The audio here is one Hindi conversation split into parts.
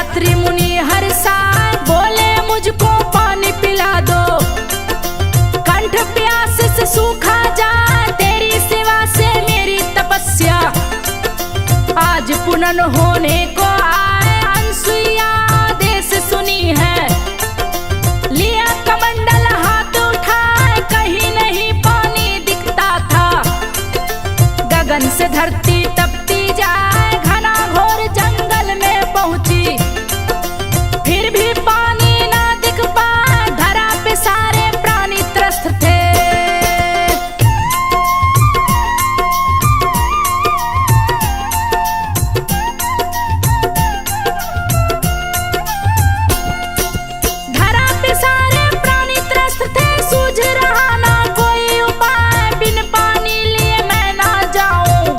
अत्रि मुनि हर्षाए बोले मुझको पानी पिला दो, कंठ प्यास से सूखा जाए तेरी सेवा से मेरी तपस्या। आज पुनः होने को आए अनसुईया आदेश सुनी है, लिया कमंडल हाथ उठाए कहीं नहीं पानी दिखता था। गगन से धरती तपती जाए घना घोर जंगल में पहुंची, फिर भी पानी ना दिख पाए धरा पे सारे प्राणी त्रस्त थे। धरा पे सारे प्राणी त्रस्त थे, सूझ रहा ना कोई उपाय, बिन पानी लिए मैं ना जाऊं।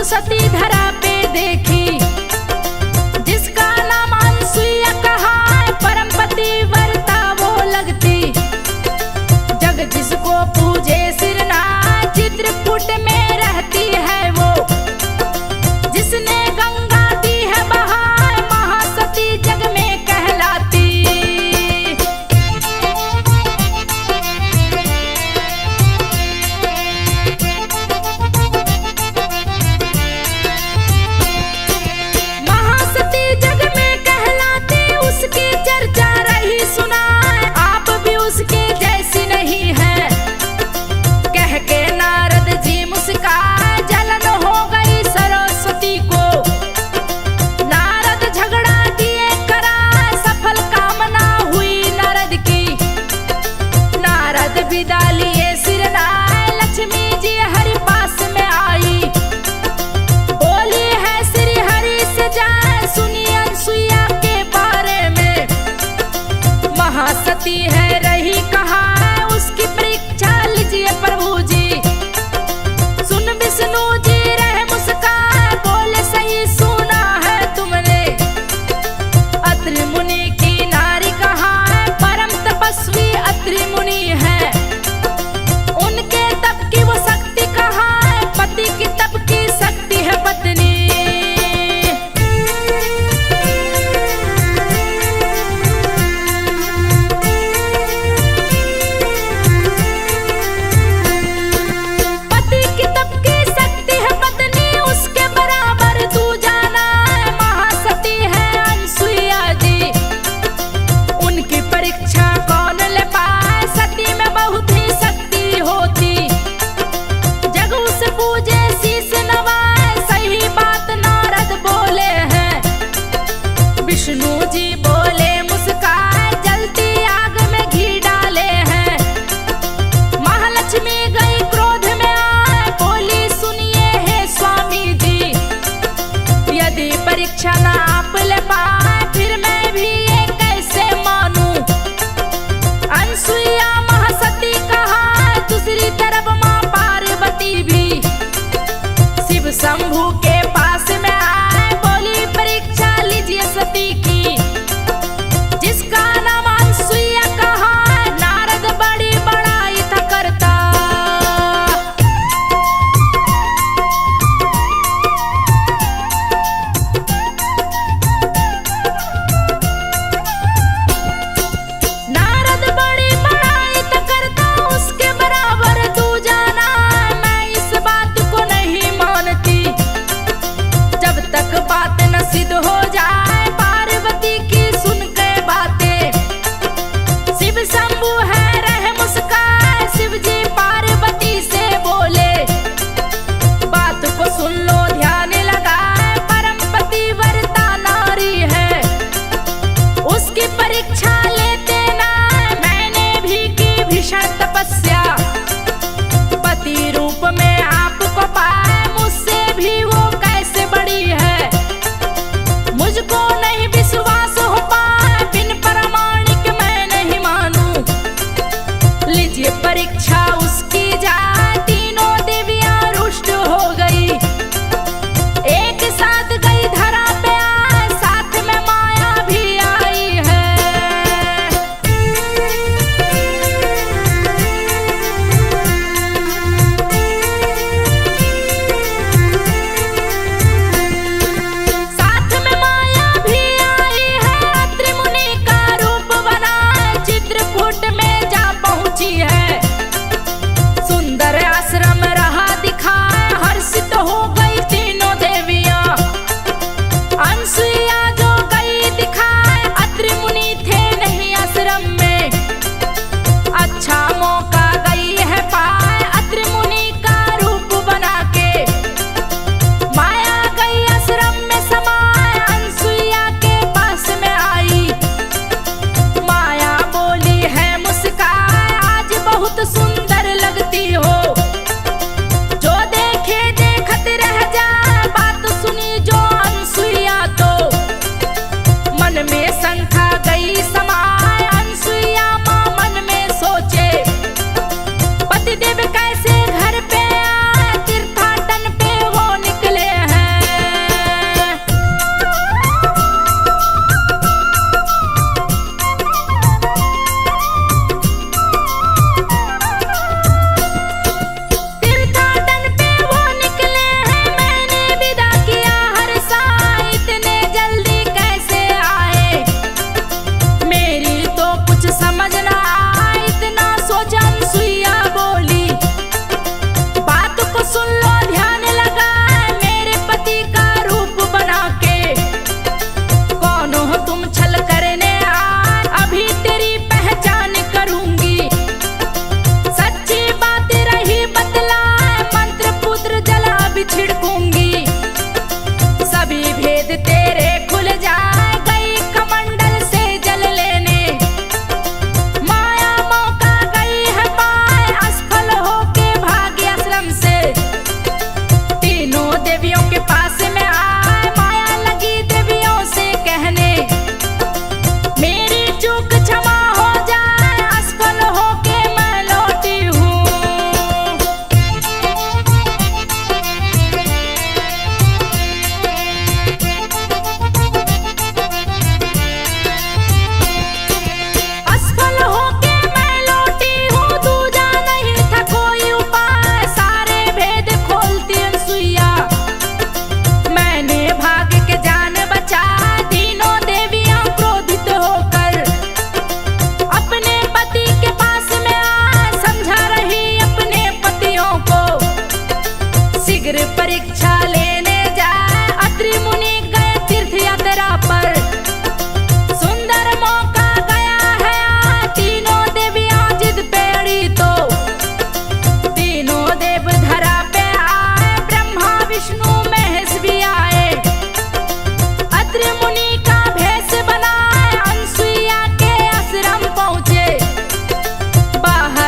सती धरा पे देखी, जिसका नाम अनसुईया कहा है, परम पतिव्रता वो लगती। जग जिसको पूजे सिरना चित्रकूट में रहती है वो, जिसने गंगा दी है बहार महासती जग में कहलाती। महासती जग में कहलाती, उसकी चर्चा रही सुनाए, आप भी उसके जैसी नहीं है। कह के नारद जी मुस्काए, जलन हो गई सरस्वती को। नारद झगड़ा दिए करा, सफल कामना हुई नारद की। नारद विदा लिए सिरनाए, लक्ष्मी जी हरि पास में आई। बोली है श्री हरि से जाए, सुनिए अनसुईया के बारे में। महासती है रही कहा है, उसकी परीक्षा लीजिए प्रभु जी। सुन विष्णु जी रहे मुस्काए, बोले सही सुना है तुमने। अत्रि मुनि की नारी कहा है, परम तपस्वी अत्रि मुनि है। उनके तप की वो शक्ति कहा है, पति की तप की शक्ति है पत्नी। पति की तप की शक्ति है पत्नी, उसके बराबर तू जाना है। महासती है अनसुईया जी, उनकी परीक्षा कौन ले पाए। सती में बहुत ही शक्ति होती, जग उसे पूजे शीस नवाए। सही बात नारद बोले हैं, विष्णु जी बोले मुस्काए, जलती आग में घी डाले हैं। महालक्ष्मी गई क्रोध में आए, बोली सुनिए हे स्वामी जी। यदि परीक्षा ना आप ले पाए, फिर मैं भी ये कैसे मानूं। अनसुईया महासती कहा, दूसरी तरफ माँ पार्वती भी शिव शंभु के पास में आए। बोली परीक्षा लीजिए सती की, जिसका नाम अनसुईया कहा है। नारद बड़ी बड़ाई था करता, नारद बड़ी बड़ाई था करता, उसके बराबर तू जाना है। मैं इस बात को नहीं मानती,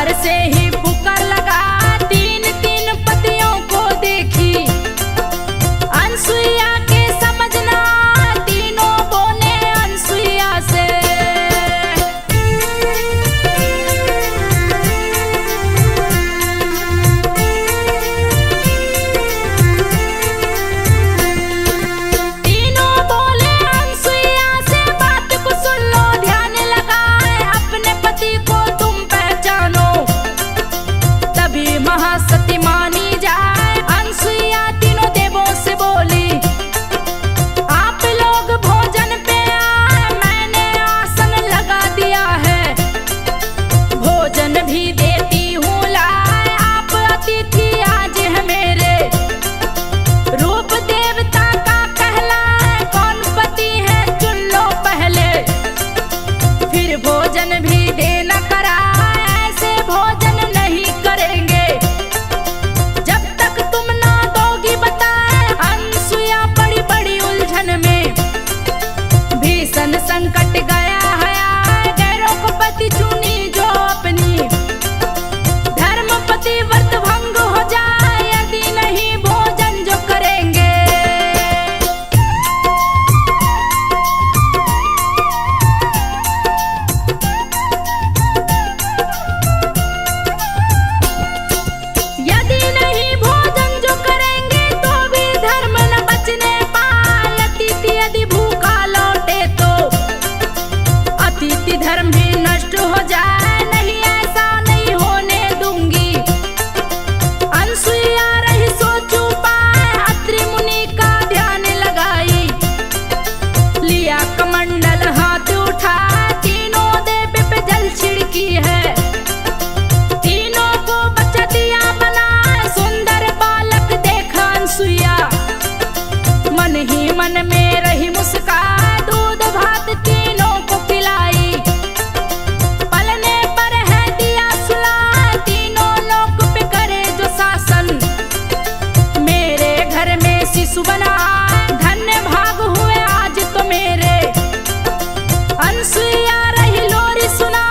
भोर से ही पुकार लगा, तीन तीन पतियों को देखी अनसुईया के समझना, तीनों बोले अनसुईया से। तीनों बोले अनसुईया से, बात को सुन लो ध्यान लगाए, अपने पति को तुम पहचानो तभी महासती मानी जाए। अनसुईया तीनों देवों से बोली, आप लोग भोजन पे आए, मैंने आसन लगा दिया है, भोजन भी देती हूँ लाए, आप अतिथि आज है मेरे। रूप देवता का कहलाए, कौन पति है चुन लो पहले, फिर भोजन भी देना कराए, ऐसे भोजन नहीं करेंगे जब तक तुम ना दोगी बताए। अनसुईया बड़ी बड़ी उलझन में, भीषण संकट गया है, गैरों को पति चुनी जो अपनी, धर्म पति व्रत भंग हो जाए यदि नहीं भोजन जो करेंगे। यदि नहीं भोजन जो करेंगे तो भी धर्म न बचने पाए, अतिथि यदि भूखा लौटे तो अतिथि धर्म भी नष्ट हो जाए, नहीं ऐसा नहीं होने दूंगी। अनसुईया रही सोचू पाए, अत्रि मुनि का ध्यान लगाई, लिया कमंडल हाथ उठाए, तीनों देव पे जल छिड़की है, तीनों को बचा दिया बनाए, सुंदर बालक देखा अनसुईया, मन ही मन में रही मुस्काए, दूध भात तीनों को पिलाई, पलने पर है दिया सुलाए, तीनों लोक पे करे जो शासन, मेरे घर में शिशु बना, धन्य भाग हुए आज तो मेरे। अनसुईया रही लोरी सुना,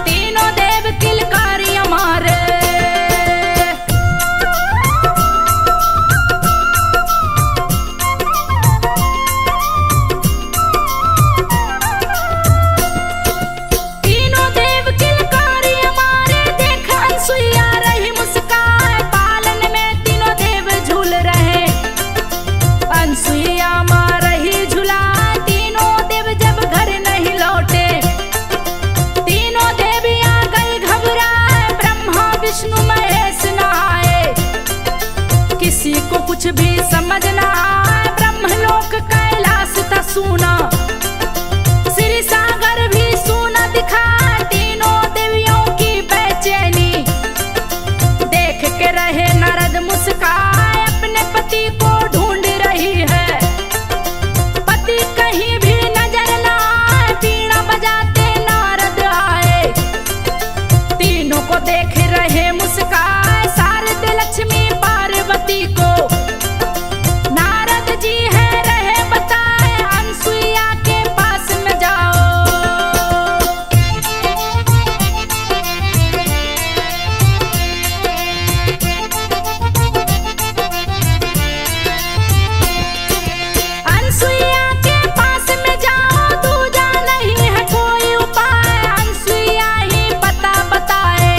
तीनों देव किलकारी हमारे। तीनों देव किलकारी हमारे, देख अनसुईया रही मुस्काए, पालन में तीनों देव झूल रहे, अनसुईया माँ रही झूला, तीनों देव जब घर नहीं लौटे, तीनों देवियाँ गई घबराए, ब्रह्मा विष्णु महेश न आए, किसी को कुछ भी समझ न आए, ब्रह्मलोक कैलाश था सूना, श्री सागर भी सूना दिखा, तीनों देवियों की बेचैनी देख के रहे नारद मुस्काए, अपने पति को ढूंढ रही है, पति कहीं भी नजर न आए, बीड़ा बजाते नारद आए, तीनों को देख रहे मुस्काए, शारद लक्ष्मी पार्वती को नारद जी है रहे बताए, अनसुईया के पास में जाओ। अनसुईया के पास में जाओ, दूजा नहीं है कोई उपाय, अनसुईया ही पता बताए,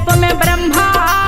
रूप में ब्रह्मा